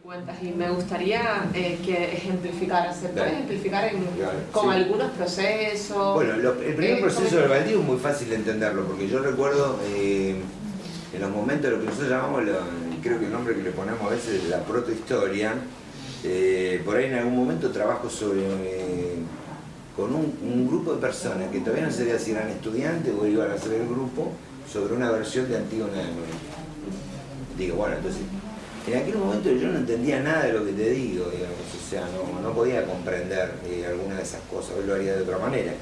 Cuentas y me gustaría que ejemplificaras, ¿se puede ejemplificar con algunos procesos? Bueno, el primer proceso del baldío es muy fácil de entenderlo, porque yo recuerdo en los momentos, lo que nosotros llamamos, creo que el nombre que le ponemos a veces es la protohistoria, por ahí en algún momento trabajo con un grupo de personas que todavía no sabía si eran estudiantes o iban a hacer el grupo, sobre una versión de Antígona de Noé. Digo, bueno, entonces, en aquel momento yo no entendía nada de lo que te digo, digamos, o sea, no podía comprender alguna de esas cosas, hoy lo haría de otra manera.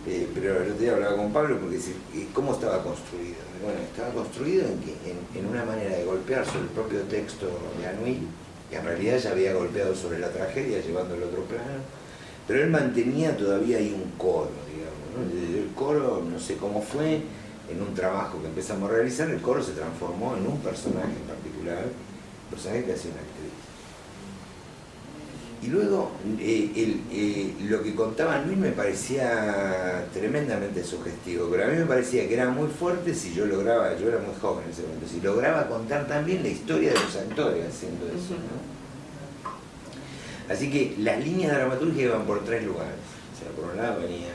Pero el otro día hablaba con Pablo porque ¿cómo estaba construido? Bueno, estaba construido en una manera de golpear sobre el propio texto de Anouilh, que en realidad ya había golpeado sobre la tragedia, llevándolo a otro plano, pero él mantenía todavía ahí un coro, digamos, ¿no? El coro, no sé cómo fue, en un trabajo que empezamos a realizar, el coro se transformó en un personaje en particular, un personaje que hacía una actriz. Y luego, lo que contaba Anouilh me parecía tremendamente sugestivo, pero a mí me parecía que era muy fuerte si yo lograba, yo era muy joven en ese momento, si lograba contar también la historia de los actores haciendo eso, ¿no? Así que las líneas de dramaturgia iban por tres lugares. O sea, por un lado venía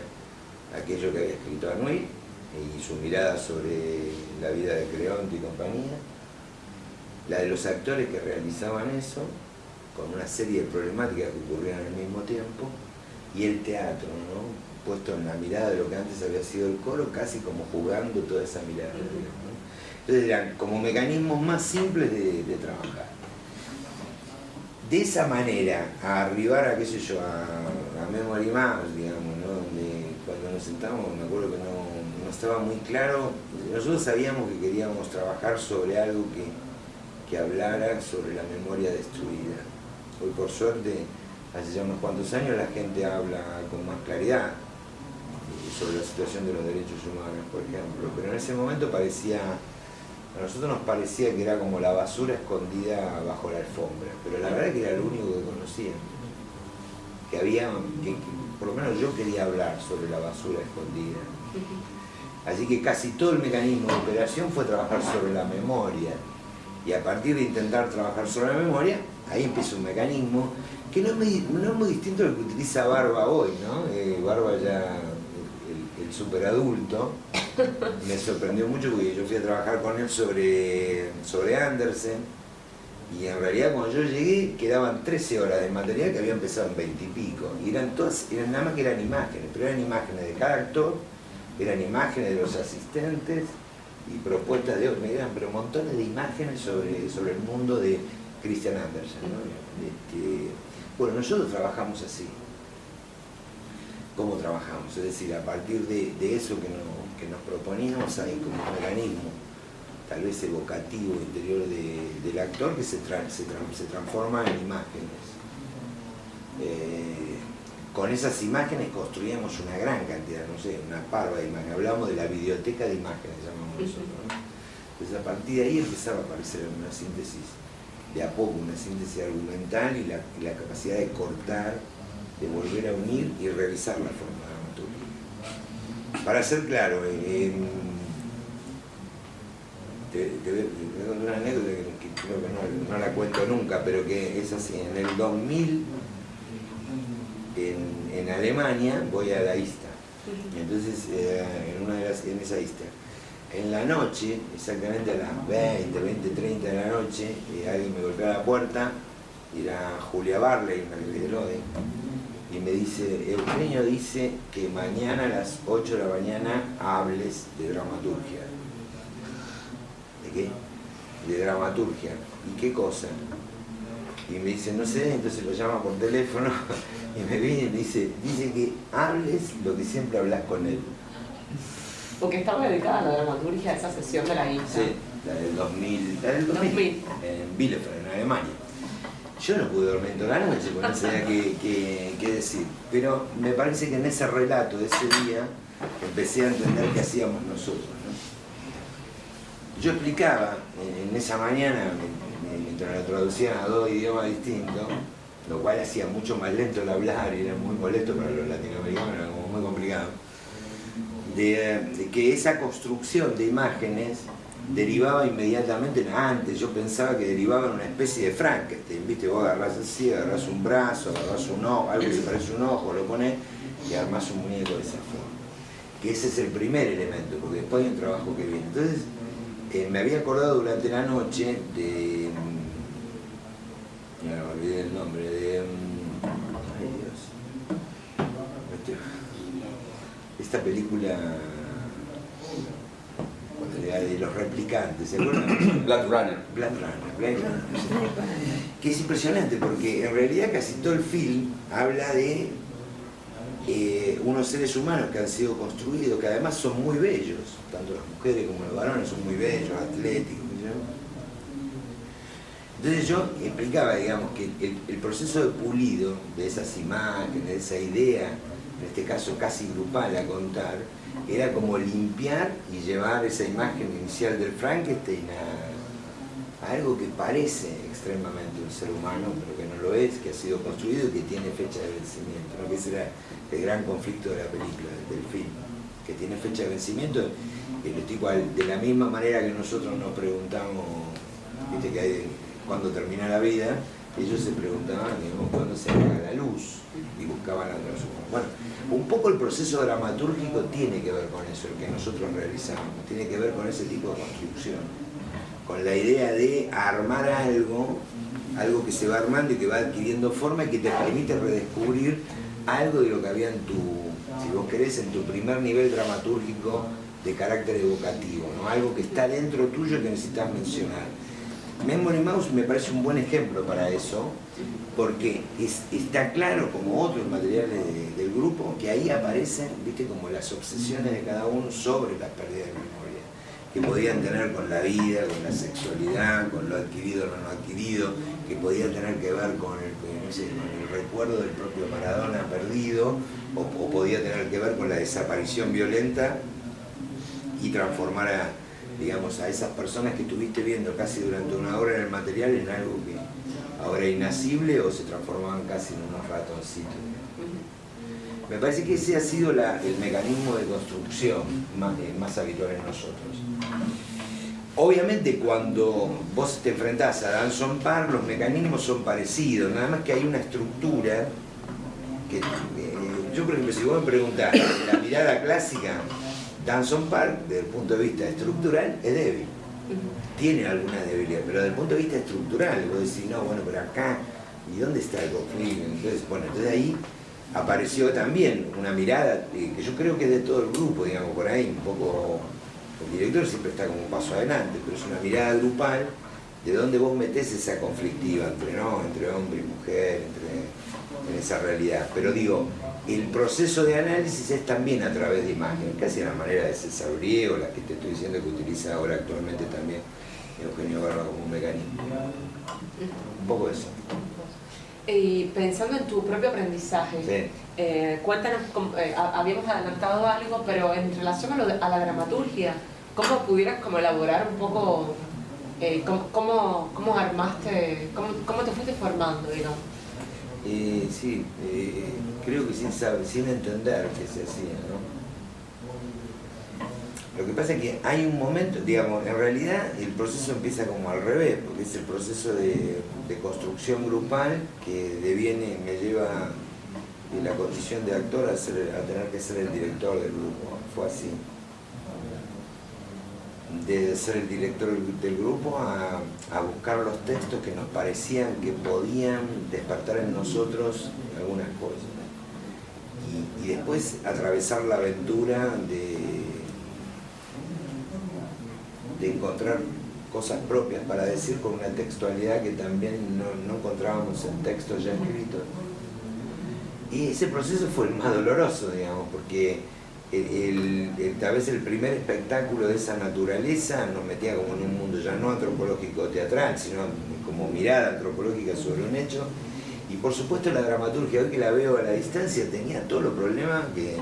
aquello que había escrito Anouilh y su mirada sobre la vida de Creonte y compañía, la de los actores que realizaban eso, con una serie de problemáticas que ocurrían al mismo tiempo, y el teatro, ¿no? Puesto en la mirada de lo que antes había sido el coro, casi como jugando toda esa mirada, ¿no? Entonces eran como mecanismos más simples de trabajar. De esa manera, a arribar a, qué sé yo, a Memory Mouse, digamos, ¿no? Donde cuando nos sentamos, me acuerdo que no estaba muy claro, nosotros sabíamos que queríamos trabajar sobre algo que hablara sobre la memoria destruida. Hoy por suerte, hace ya unos cuantos años la gente habla con más claridad sobre la situación de los derechos humanos, por ejemplo, pero en ese momento a nosotros nos parecía que era como la basura escondida bajo la alfombra, pero la verdad es que era lo único que conocía. Que por lo menos yo quería hablar sobre la basura escondida. Así que casi todo el mecanismo de operación fue trabajar sobre la memoria. Y a partir de intentar trabajar sobre la memoria, ahí empieza un mecanismo que no es muy distinto al que utiliza Barba hoy, ¿no? Barba ya, el superadulto, me sorprendió mucho porque yo fui a trabajar con él sobre Andersen, y en realidad cuando yo llegué quedaban 13 horas de material que había empezado en 20 y pico, y eran nada más que eran imágenes, pero eran imágenes de cada actor, eran imágenes de los asistentes, y propuestas de otros, me eran pero montones de imágenes sobre el mundo de Christian Andersen, ¿no? Bueno, nosotros trabajamos así. ¿Cómo trabajamos? Es decir, a partir de eso que nos proponíamos hay como un mecanismo, tal vez evocativo interior del actor, que se transforma en imágenes. Con esas imágenes construíamos una gran cantidad, no sé, una parva de imágenes. Hablamos de la biblioteca de imágenes, llamamos nosotros, ¿no? Entonces a partir de ahí empezaba a aparecer una síntesis, de a poco, una síntesis argumental y la capacidad de cortar, de volver a unir y revisar la forma dramaturgia. Para ser claro, te voy a contar una anécdota que creo que no la cuento nunca, pero que es así. En el 2000, en Alemania, voy a la ISTA. Entonces, en esa ISTA, en la noche, exactamente a las 20:30 de la noche, alguien me golpea la puerta, era Julia Barley, una de Lode, y me dice: Eugenio dice que mañana a las 8 de la mañana hables de dramaturgia. ¿De qué? De dramaturgia. ¿Y qué cosa? Y me dice, no sé, entonces lo llama por teléfono y me viene y me dice que hables lo que siempre hablas con él. Porque estaba dedicada a la dramaturgia, a esa sesión de la ISTA. Sí, la del 2000, en Bielefeld, en Alemania. Yo no pude dormir toda la noche, porque no sabía qué decir. Pero me parece que en ese relato de ese día empecé a entender qué hacíamos nosotros, ¿no? Yo explicaba en esa mañana, mientras lo traducían a 2 idiomas distintos, lo cual hacía mucho más lento el hablar y era muy molesto para los latinoamericanos, era como muy complicado, de que esa construcción de imágenes derivaba inmediatamente, antes yo pensaba que derivaba en una especie de Frankenstein, ¿viste? Vos agarrás así, agarrás un brazo, agarrás un ojo, algo que se parece a un ojo, lo ponés y armás un muñeco de esa forma. Que ese es el primer elemento, porque después hay un trabajo que viene. Entonces, me había acordado durante la noche de... me olvidé el nombre, de... ay Dios. Esta película... de los replicantes, ¿se acuerdan? Blade Runner. Blade Runner. Que es impresionante porque en realidad casi todo el film habla de unos seres humanos que han sido construidos, que además son muy bellos, tanto las mujeres como los varones son muy bellos, atléticos. Entonces yo explicaba, digamos, que el proceso de pulido de esas imágenes, de esa idea, en este caso casi grupal a contar, era como limpiar y llevar esa imagen inicial del Frankenstein a algo que parece extremadamente un ser humano, pero que no lo es, que ha sido construido y que tiene fecha de vencimiento, ¿no? Que ese era el gran conflicto de la película, del film, que tiene fecha de vencimiento, y los tipos, de la misma manera que nosotros nos preguntamos, viste que hay, cuándo termina la vida, ellos se preguntaban, digamos, cuándo se apaga la luz, y buscaban la transformación. Bueno, un poco el proceso dramatúrgico tiene que ver con eso, el que nosotros realizamos, tiene que ver con ese tipo de construcción, con la idea de armar algo que se va armando y que va adquiriendo forma y que te permite redescubrir algo de lo que había en tu, si vos querés, en tu primer nivel dramatúrgico de carácter evocativo, ¿no? Algo que está dentro tuyo que necesitas mencionar. Memory Mouse me parece un buen ejemplo para eso, porque está claro, como otros materiales del grupo, que ahí aparecen, viste, como las obsesiones de cada uno sobre la pérdida de memoria, que podían tener con la vida, con la sexualidad, con lo adquirido o no adquirido, que podían tener que ver con el recuerdo del propio Maradona perdido, o podía tener que ver con la desaparición violenta y transformar a, digamos, a esas personas que estuviste viendo casi durante una hora en el material en algo que ahora es inasible o se transformaban casi en unos ratoncitos. Me parece que ese ha sido el mecanismo de construcción más habitual en nosotros. Obviamente cuando vos te enfrentás a Danson Park los mecanismos son parecidos, nada más que hay una estructura que yo por ejemplo si vos me preguntás la mirada clásica, Danson Park desde el punto de vista estructural es débil, tiene alguna debilidad, pero desde el punto de vista estructural vos decís, no, bueno, pero acá, ¿y dónde está el conflicto? Entonces ahí apareció también una mirada que yo creo que es de todo el grupo, digamos, por ahí un poco, el director siempre está como un paso adelante, pero es una mirada grupal de dónde vos metés esa conflictiva entre hombre y mujer, en esa realidad. Pero digo, el proceso de análisis es también a través de imágenes, casi a la manera de César Briego, la que te estoy diciendo que utiliza ahora actualmente también Eugenio Barba como un mecanismo. Un poco eso. Y pensando en tu propio aprendizaje, sí. Cuéntanos, habíamos adelantado algo, pero en relación a la dramaturgia, ¿cómo pudieras como elaborar un poco, cómo armaste, cómo te fuiste formando, digamos? Sí, creo que sin entender qué se hacía, ¿no? Lo que pasa es que hay un momento, digamos, en realidad el proceso empieza como al revés, porque es el proceso de construcción grupal que me lleva de la condición de actor a tener que ser el director del grupo. Fue así. De ser el director del grupo a buscar los textos que nos parecían que podían despertar en nosotros algunas cosas. Y después atravesar la aventura de encontrar cosas propias para decir con una textualidad que también no encontrábamos en textos ya escritos. Y ese proceso fue el más doloroso, digamos, porque tal vez el primer espectáculo de esa naturaleza nos metía como en un mundo ya no antropológico teatral, sino como mirada antropológica sobre un hecho. Y por supuesto la dramaturgia, hoy que la veo a la distancia, tenía todos los problemas de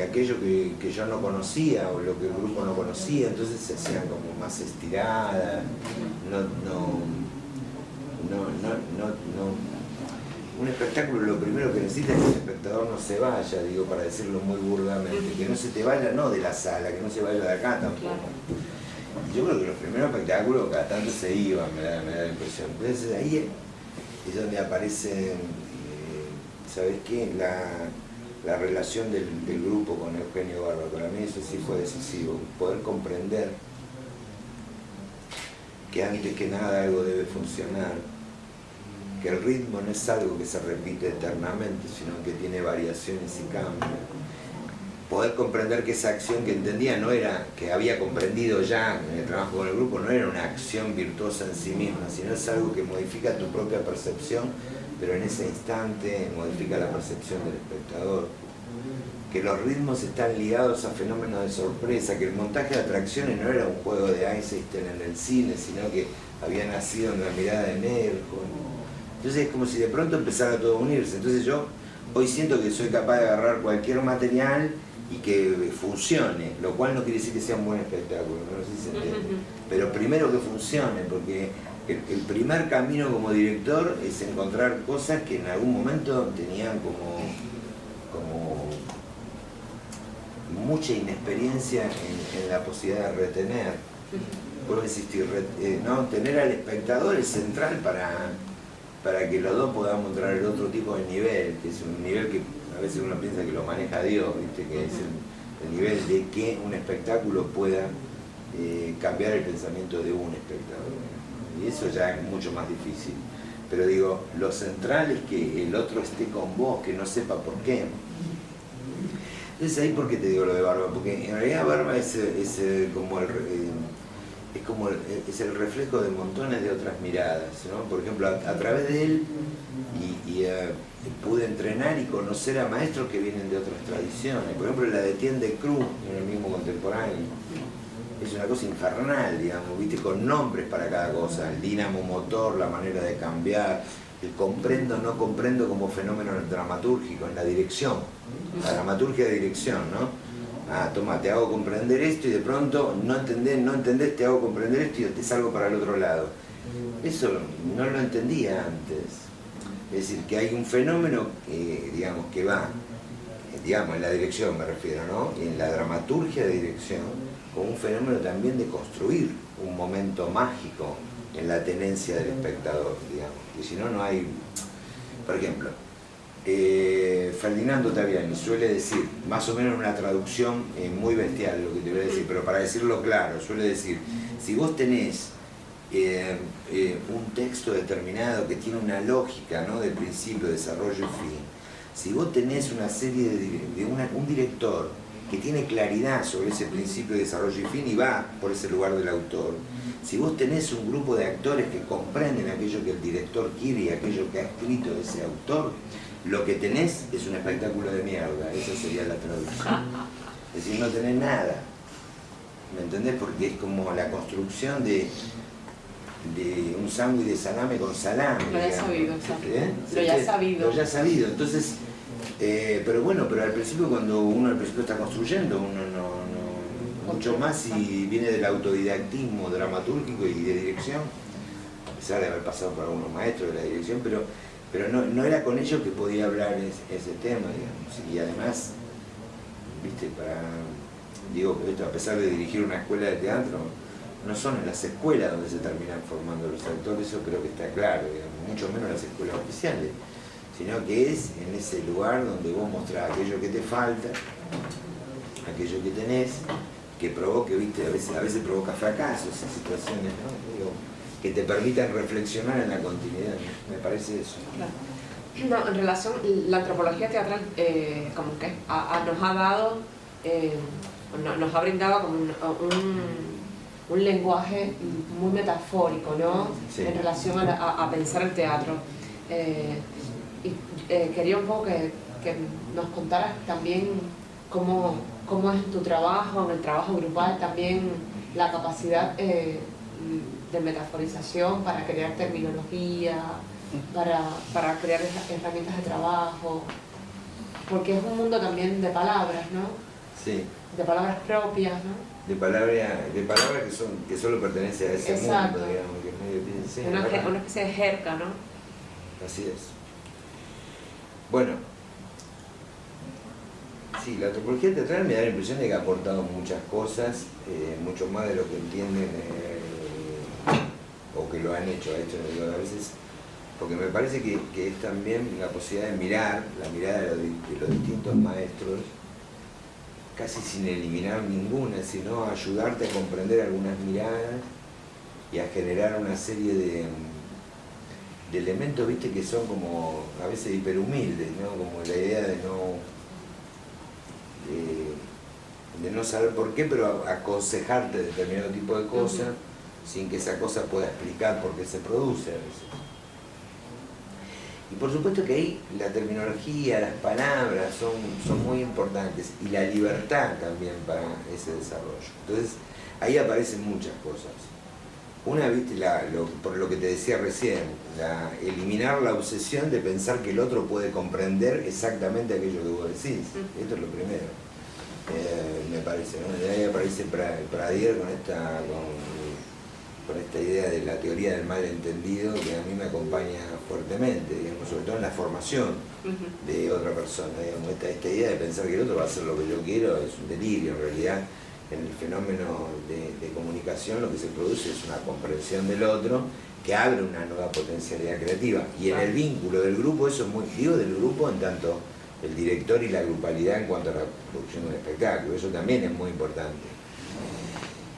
aquello que yo no conocía o lo que el grupo no conocía, entonces se hacían como más estiradas, un espectáculo lo primero que necesita es que el espectador no se vaya, digo, para decirlo muy burdamente, que no se te vaya, no de la sala, que no se vaya de acá tampoco. Yo creo que los primeros espectáculos cada tanto se iban, me da la impresión. Entonces ahí es donde aparece, ¿sabes qué? La relación del grupo con Eugenio Barba. Para mí eso sí fue decisivo, poder comprender que antes que nada algo debe funcionar, que el ritmo no es algo que se repite eternamente, sino que tiene variaciones y cambios. Poder comprender que esa acción que entendía no era, que había comprendido ya en el trabajo con el grupo, no era una acción virtuosa en sí misma, sino es algo que modifica tu propia percepción, pero en ese instante modifica la percepción del espectador. Que los ritmos están ligados a fenómenos de sorpresa, que el montaje de atracciones no era un juego de Eisenstein en el cine, sino que había nacido en la mirada de Nerjo. Entonces es como si de pronto empezara todo a unirse. Entonces yo hoy siento que soy capaz de agarrar cualquier material y que funcione, lo cual no quiere decir que sea un buen espectáculo, no sé si se entiende. Pero primero que funcione, porque el primer camino como director es encontrar cosas que en algún momento tenían como mucha inexperiencia en la posibilidad de retener. Puedo insistir, no, tener al espectador es central para que los dos podamos entrar en otro tipo de nivel, que es un nivel que a veces uno piensa que lo maneja Dios, ¿viste? Que es el nivel de que un espectáculo pueda cambiar el pensamiento de un espectador. Y eso ya es mucho más difícil. Pero digo, lo central es que el otro esté con vos, que no sepa por qué. Entonces ahí, ¿por qué te digo lo de Barba? Porque en realidad Barba es el reflejo de montones de otras miradas, ¿no? Por ejemplo, a través de él pude entrenar y conocer a maestros que vienen de otras tradiciones. Por ejemplo, la de Etienne de Cruz, en el mismo contemporáneo. Es una cosa infernal, digamos, ¿viste? Con nombres para cada cosa. El dínamo motor, la manera de cambiar, el comprendo, no comprendo como fenómeno dramatúrgico, en la dirección. La dramaturgia de dirección, ¿no? Ah, toma, te hago comprender esto y de pronto no entendés, te hago comprender esto y te salgo para el otro lado. Eso no lo entendía antes. Es decir, que hay un fenómeno, digamos, que va, digamos, en la dirección me refiero, ¿no? En la dramaturgia de dirección, como un fenómeno también de construir un momento mágico en la tenencia del espectador, digamos. Y si no, no hay... Por ejemplo, Ferdinando Taviani suele decir, más o menos una traducción muy bestial lo que te voy a decir, pero para decirlo claro, suele decir, si vos tenés un texto determinado que tiene una lógica, ¿no? De principio, desarrollo y fin, si vos tenés una serie un director que tiene claridad sobre ese principio, desarrollo y fin y va por ese lugar del autor, si vos tenés un grupo de actores que comprenden aquello que el director quiere y aquello que ha escrito ese autor, lo que tenés es un espectáculo de mierda. Esa sería la traducción. Es decir, no tenés nada. ¿Me entendés? Porque es como la construcción de un sándwich de salame con salame. Lo ya sabido, Lo ya sabido. Lo ya sabido. Entonces, pero bueno, pero al principio, cuando uno al principio está construyendo, uno no mucho más si viene del autodidactismo dramatúrgico y de dirección, a pesar de haber pasado por algunos maestros de la dirección, pero no era con ellos que podía hablar ese tema, digamos. Y además, viste, digo, esto, a pesar de dirigir una escuela de teatro, no son en las escuelas donde se terminan formando los actores, eso creo que está claro, digamos, mucho menos las escuelas oficiales, sino que es en ese lugar donde vos mostrás aquello que te falta, aquello que tenés, que provoque, viste, a veces provoca fracasos en situaciones, ¿no? Digo, que te permitan reflexionar en la continuidad, ¿no? Me parece eso. Claro. No, en relación, la antropología teatral como que nos ha dado, nos ha brindado como un lenguaje muy metafórico, ¿no? Sí. En relación a pensar el teatro. Quería un poco que nos contaras también cómo es en tu trabajo, en el trabajo grupal, también la capacidad de metaforización para crear terminología, para crear herramientas de trabajo, porque es un mundo también de palabras, ¿no? Sí. De palabras propias, ¿no? De palabras que solo pertenecen a ese Exacto. mundo, digamos, que es medio... Sí, una especie de jerga, ¿no? Así es. Bueno, sí, la antropología teatral me da la impresión de que ha aportado muchas cosas, mucho más de lo que entienden o que lo han hecho, digo, a veces, porque me parece que es también la posibilidad de mirar, la mirada de los distintos maestros, casi sin eliminar ninguna, sino ayudarte a comprender algunas miradas y a generar una serie de elementos, viste, que son como a veces hiperhumildes, ¿no? Como la idea de no saber por qué, pero aconsejarte determinado tipo de cosas, sin que esa cosa pueda explicar por qué se produce a veces. Y por supuesto que ahí la terminología, las palabras son muy importantes, y la libertad también para ese desarrollo. Entonces, ahí aparecen muchas cosas. Una, viste, por lo que te decía recién, eliminar la obsesión de pensar que el otro puede comprender exactamente aquello que vos decís. Esto es lo primero, me parece, ¿no? De ahí aparece Pradier con esta idea de la teoría del malentendido, que a mí me acompaña fuertemente, digamos, sobre todo en la formación de otra persona. Digamos, esta idea de pensar que el otro va a hacer lo que yo quiero es un delirio. En realidad, en el fenómeno de comunicación lo que se produce es una comprensión del otro que abre una nueva potencialidad creativa. Y en el vínculo del grupo, eso es muy, digo del grupo en tanto el director y la grupalidad en cuanto a la producción de un espectáculo, eso también es muy importante.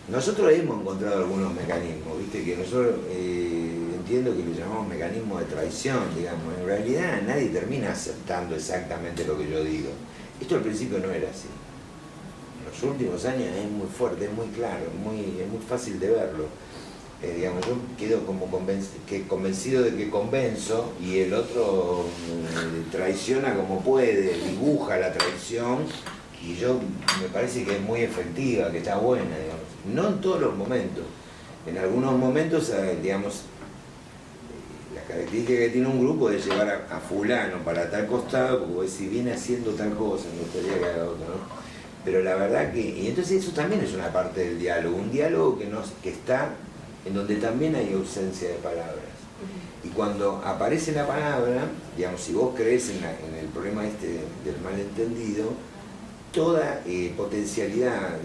Nosotros hemos encontrado algunos mecanismos, viste, que nosotros entiendo que le llamamos mecanismos de traición, digamos. En realidad nadie termina aceptando exactamente lo que yo digo. Esto al principio no era así. En los últimos años es muy fuerte, es muy claro, es muy fácil de verlo. Digamos, yo quedo como convencido de que convenzo, y el otro traiciona como puede, dibuja la traición, y yo me parece que es muy efectiva, que está buena, digamos. No en todos los momentos. En algunos momentos, digamos, las características que tiene un grupo es llevar a fulano para tal costado, porque si viene haciendo tal cosa, me gustaría que haga otra, ¿no? Pero la verdad que, y entonces eso también es una parte del diálogo, un diálogo que está en donde también hay ausencia de palabras. Y cuando aparece la palabra, digamos, si vos crees en el problema del malentendido, toda potencialidad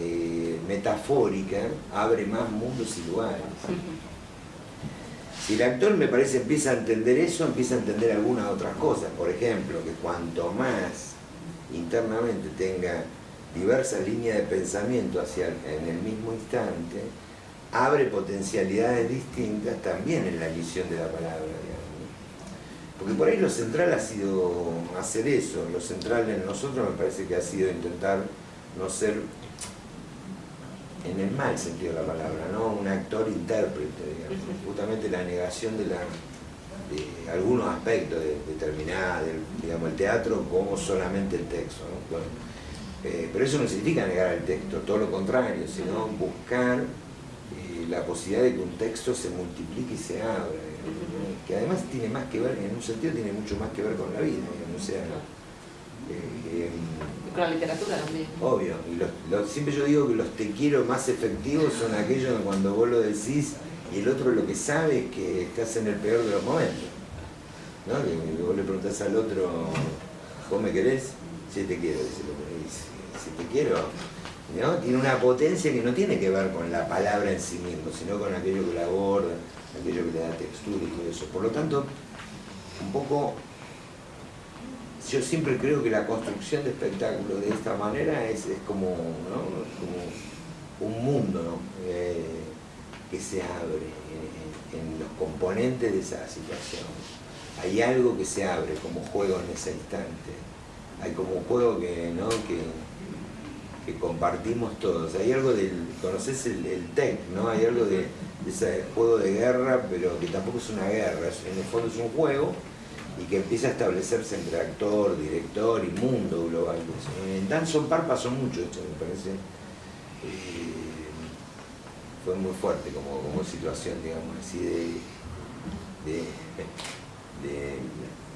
metafórica abre más mundos y lugares. Si el actor, me parece, empieza a entender eso, empieza a entender algunas otras cosas. Por ejemplo, que cuanto más internamente tenga diversas líneas de pensamiento en el mismo instante, abre potencialidades distintas también en la emisión de la palabra, digamos. Porque por ahí lo central ha sido hacer eso, lo central en nosotros me parece que ha sido intentar no ser, en el mal sentido de la palabra, ¿no? Un actor intérprete, digamos. Justamente la negación de algunos aspectos determinados, digamos, el teatro como solamente el texto, ¿no? Bueno, pero eso no significa negar el texto, todo lo contrario, sino buscar la posibilidad de que un texto se multiplique y se abra, que además tiene más que ver, en un sentido tiene mucho más que ver con la vida, digamos, o sea, con la literatura también. Obvio, y siempre yo digo que los te quiero más efectivos son aquellos cuando vos lo decís y el otro lo que sabe es que estás en el peor de los momentos, ¿no? Que vos le preguntás al otro, ¿vos me querés? Sí, te quiero, dice el otro. Si te quiero, ¿no? Tiene una potencia que no tiene que ver con la palabra en sí mismo, sino con aquello que la aborda, aquello que le da textura y todo eso. Por lo tanto, un poco, yo siempre creo que la construcción de espectáculos de esta manera es como, ¿no? Como un mundo, ¿no? Que se abre en los componentes de esa situación. Hay algo que se abre como juego en ese instante. Hay como un juego que compartimos todos. Hay algo conoces el TEC, ¿no? Hay algo de ese juego de guerra, pero que tampoco es una guerra, en el fondo es un juego y que empieza a establecerse entre actor, director y mundo global. En Dance on Par pasó mucho esto, me parece. Fue muy fuerte como situación, digamos, así de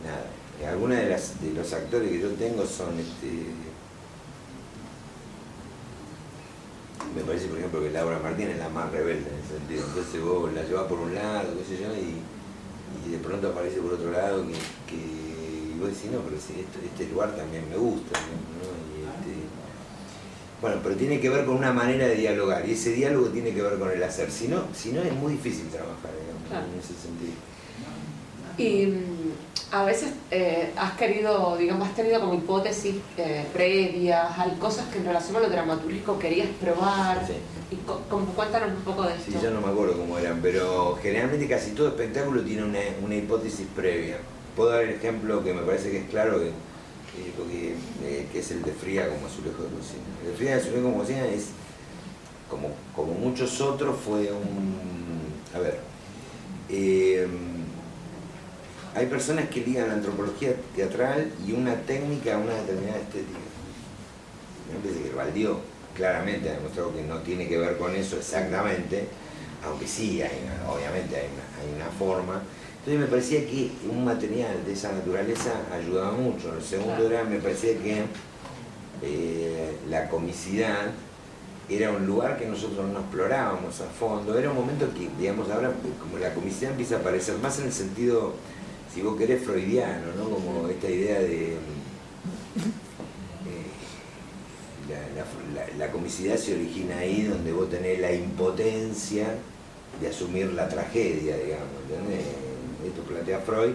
nada. Algunas de los actores que yo tengo son me parece, por ejemplo, que Laura Martín es la más rebelde en ese sentido. Entonces vos la llevas por un lado, qué sé yo, y de pronto aparece por otro lado que y vos decís, no, pero si este lugar también me gusta, ¿no? Bueno, pero tiene que ver con una manera de dialogar, y ese diálogo tiene que ver con el hacer, si no es muy difícil trabajar, digamos, claro, en ese sentido. Y a veces has tenido como hipótesis previas, cosas que en relación a lo dramatúrgico querías probar. Sí. Y cuéntanos un poco de esto. Sí, yo no me acuerdo cómo eran, pero generalmente casi todo espectáculo tiene una hipótesis previa. Puedo dar el ejemplo que me parece que es claro, que es el de Fría como azulejo de cocina. El de Fría de azulejo como cocina es, como muchos otros, fue a ver, hay personas que ligan la antropología teatral y una técnica a una determinada estética. Me parece que Baldío claramente ha demostrado que no tiene que ver con eso exactamente, aunque sí, obviamente hay una forma. Entonces me parecía que un material de esa naturaleza ayudaba mucho. El segundo era, me parecía que la comicidad era un lugar que nosotros no explorábamos a fondo. Era un momento que, digamos, ahora como la comicidad empieza a aparecer más en el sentido, si vos querés, freudiano, ¿no? Como esta idea de... la comicidad se origina ahí donde vos tenés la impotencia de asumir la tragedia, digamos, ¿entendés? Esto plantea Freud,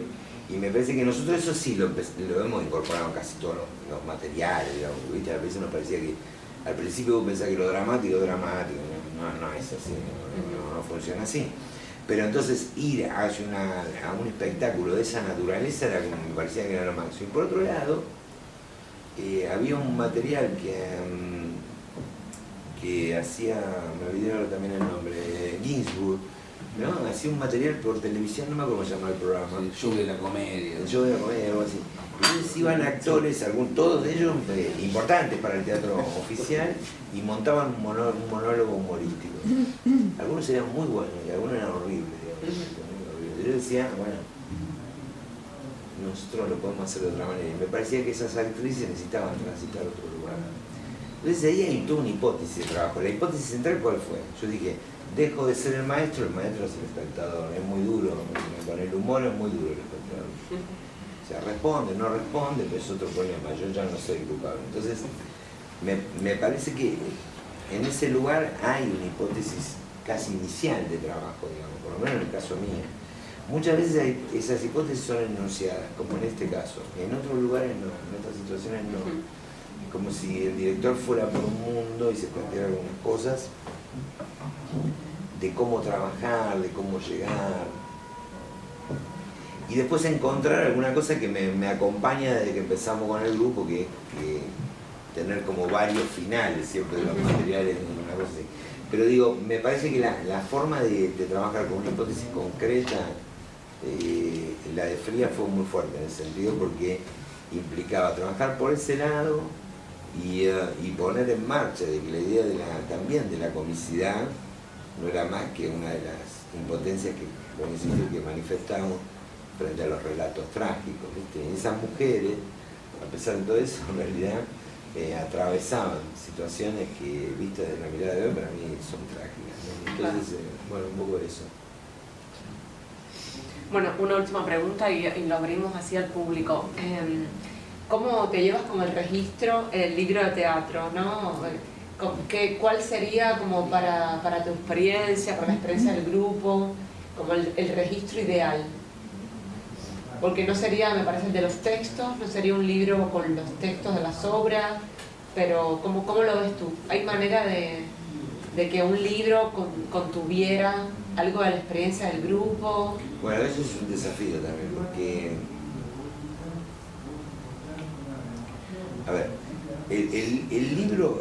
y me parece que nosotros eso sí lo hemos incorporado en casi todos los materiales, digamos, ¿viste? A veces nos parecía que al principio vos pensás que lo dramático, no es así, no funciona así. Pero entonces ir a un espectáculo de esa naturaleza era como me parecía que era lo máximo. Y por otro lado, había un material que hacía, me olvidé ahora también el nombre, Ginsburg, ¿no? Hacía un material por televisión, no me acuerdo cómo se llama el programa. El show de la comedia. El show de la comedia, algo así. Entonces iban actores, todos de ellos importantes para el teatro oficial, y montaban un monólogo humorístico. Algunos eran muy buenos y algunos eran horribles, digamos. Yo decía, bueno, nosotros lo podemos hacer de otra manera. Y me parecía que esas actrices necesitaban transitar otro lugar. Entonces ahí hay toda una hipótesis de trabajo. La hipótesis central, ¿cuál fue? Yo dije, dejo de ser el maestro es el espectador. Es muy duro, con el humor es muy duro el espectador. O sea, responde, no responde, pero es otro problema. Yo ya no soy culpable. Entonces, me parece que en ese lugar hay una hipótesis casi inicial de trabajo, digamos, por lo menos en el caso mío. Muchas veces esas hipótesis son enunciadas, como en este caso. En otros lugares no, en otras situaciones no. Es como si el director fuera por un mundo y se planteara algunas cosas de cómo trabajar, de cómo llegar. Y después encontrar alguna cosa que me acompaña desde que empezamos con el grupo, que tener como varios finales siempre de los materiales, una cosa así. Pero digo, me parece que la forma de trabajar con una hipótesis concreta, la de Fría fue muy fuerte en ese sentido, porque implicaba trabajar por ese lado y poner en marcha de que la idea también de la comicidad no era más que una de las impotencias que manifestamos frente a los relatos trágicos, ¿viste? Y esas mujeres, a pesar de todo eso, en realidad atravesaban situaciones que, vistas desde la mirada de hoy, para mí son trágicas, ¿no? Entonces, bueno, un poco de eso. Bueno, una última pregunta y lo abrimos así al público. ¿Cómo te llevas con el registro, el libro de teatro, ¿no? ¿Cuál sería como para tu experiencia, para la experiencia del grupo, como el registro ideal? Porque no sería, me parece, el de los textos, no sería un libro con los textos de las obras, pero ¿cómo lo ves tú? ¿Hay manera de que un libro contuviera algo de la experiencia del grupo? Bueno, eso es un desafío también, porque... A ver, el libro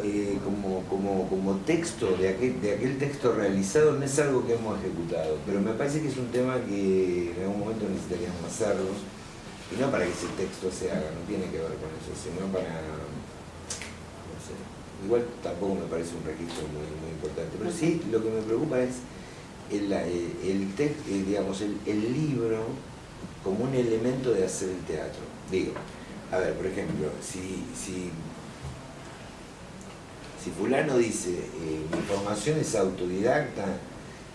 como texto de aquel texto realizado no es algo que hemos ejecutado, pero me parece que es un tema que en algún momento necesitaríamos hacerlo, y no para que ese texto se haga, no tiene que ver con eso, sino para, no sé, igual tampoco me parece un registro muy importante, pero sí lo que me preocupa es el libro como un elemento de hacer el teatro. Digo, a ver, por ejemplo, si fulano dice, mi formación es autodidacta,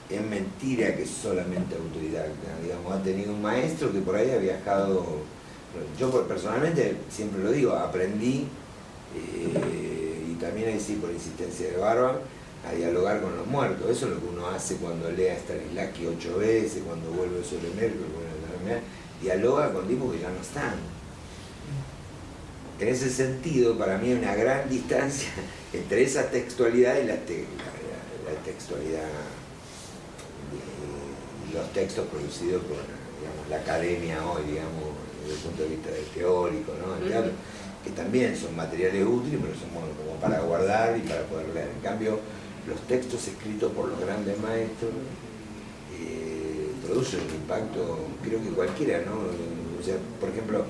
es mentira que es solamente autodidacta. Digamos, ha tenido un maestro que por ahí ha viajado Yo personalmente, siempre lo digo, aprendí, y también ahí sí por insistencia de Barba, a dialogar con los muertos. Eso es lo que uno hace cuando lee a Stanislavski 8 veces, cuando vuelve sobre Merkel, dialoga con tipos que ya no están. En ese sentido, para mí hay una gran distancia entre esa textualidad y la textualidad de los textos producidos por, digamos, la academia hoy, digamos, desde el punto de vista del teórico, ¿no? El teatro, que también son materiales útiles, pero son como para guardar y para poder leer. En cambio, los textos escritos por los grandes maestros producen un impacto, creo que cualquiera, ¿no? O sea, por ejemplo,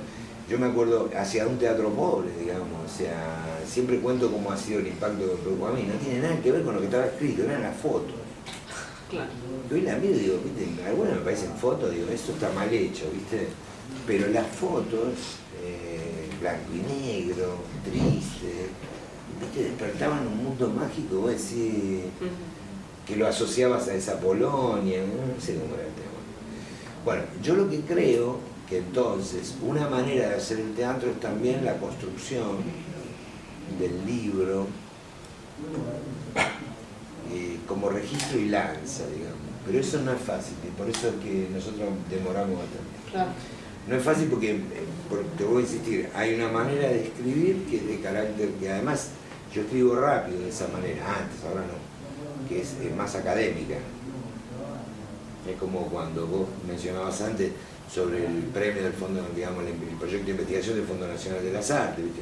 yo me acuerdo hacia un teatro pobre, digamos, o sea, siempre cuento cómo ha sido el impacto que me produjo a mí, no tiene nada que ver con lo que estaba escrito, eran las fotos. Claro. Yo la miro y digo, ¿viste? Algunas me parecen fotos, digo, esto está mal hecho, ¿viste? Pero las fotos, blanco y negro, triste, ¿viste? Despertaban un mundo mágico, vos decís, que lo asociabas a esa Polonia, no sé cómo era el tema. Bueno, yo lo que creo que entonces una manera de hacer el teatro es también la construcción del libro como registro y lanza, digamos. Pero eso no es fácil, y por eso es que nosotros demoramos bastante. Claro. No es fácil porque, te voy a insistir, hay una manera de escribir que es de carácter, que además yo escribo rápido de esa manera, antes, ahora no, que es más académica. Es como cuando vos mencionabas antes sobre el premio del Fondo, digamos, el proyecto de investigación del Fondo Nacional de las Artes, ¿viste?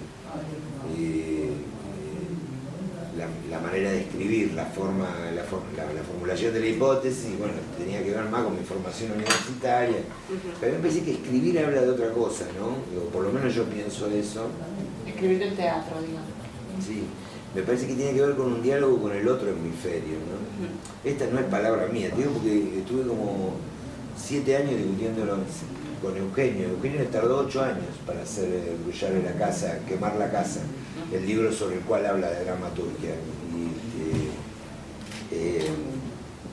La manera de escribir, la formulación de la hipótesis, bueno, tenía que ver más con mi formación universitaria. Pero a mí me parece que escribir habla de otra cosa, ¿no? O por lo menos yo pienso eso. Escribir del teatro, digamos. Sí, me parece que tiene que ver con un diálogo con el otro hemisferio, ¿no? Esta no es palabra mía, te digo porque estuve como 7 años discutiéndolo con Eugenio. Eugenio tardó 8 años para hacer Brullar en la casa, Quemar la casa, el libro sobre el cual habla de dramaturgia.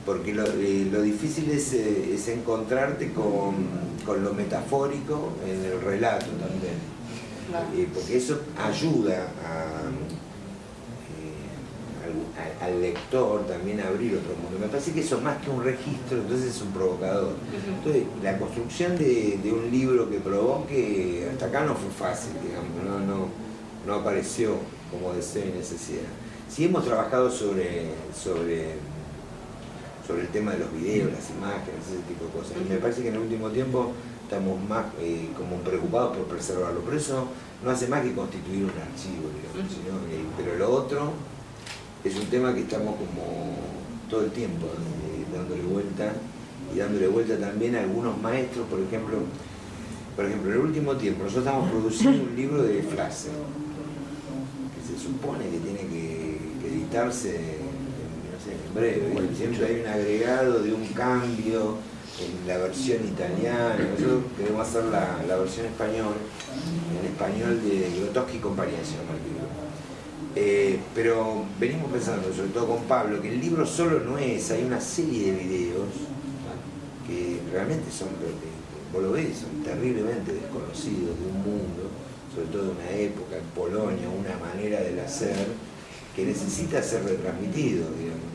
Porque lo difícil es encontrarte con lo metafórico en el relato también. Claro. Porque eso ayuda al lector también a abrir otro mundo. Me parece que eso más que un registro, entonces es un provocador. Entonces, la construcción de un libro que provoque, hasta acá no fue fácil, digamos, no apareció como deseo y necesidad. Sí hemos trabajado sobre el tema de los videos, las imágenes, ese tipo de cosas. Y me parece que en el último tiempo estamos más como preocupados por preservarlo. Pero eso no hace más que constituir un archivo, digamos, sino, pero lo otro es un tema que estamos como todo el tiempo dándole vuelta, y dándole vuelta también a algunos maestros, por ejemplo, en el último tiempo nosotros estamos produciendo un libro de Flasser, que se supone que tiene que editarse en breve, y siempre hay un agregado de un cambio en la versión italiana. Nosotros queremos hacer la versión español, en español de Grotowski y compañía, se llama el libro. Pero venimos pensando, sobre todo con Pablo, que el libro solo no es, hay una serie de videos que realmente son, vos lo ves, son terriblemente desconocidos de un mundo, sobre todo de una época en Polonia, una manera del hacer que necesita ser retransmitido, digamos.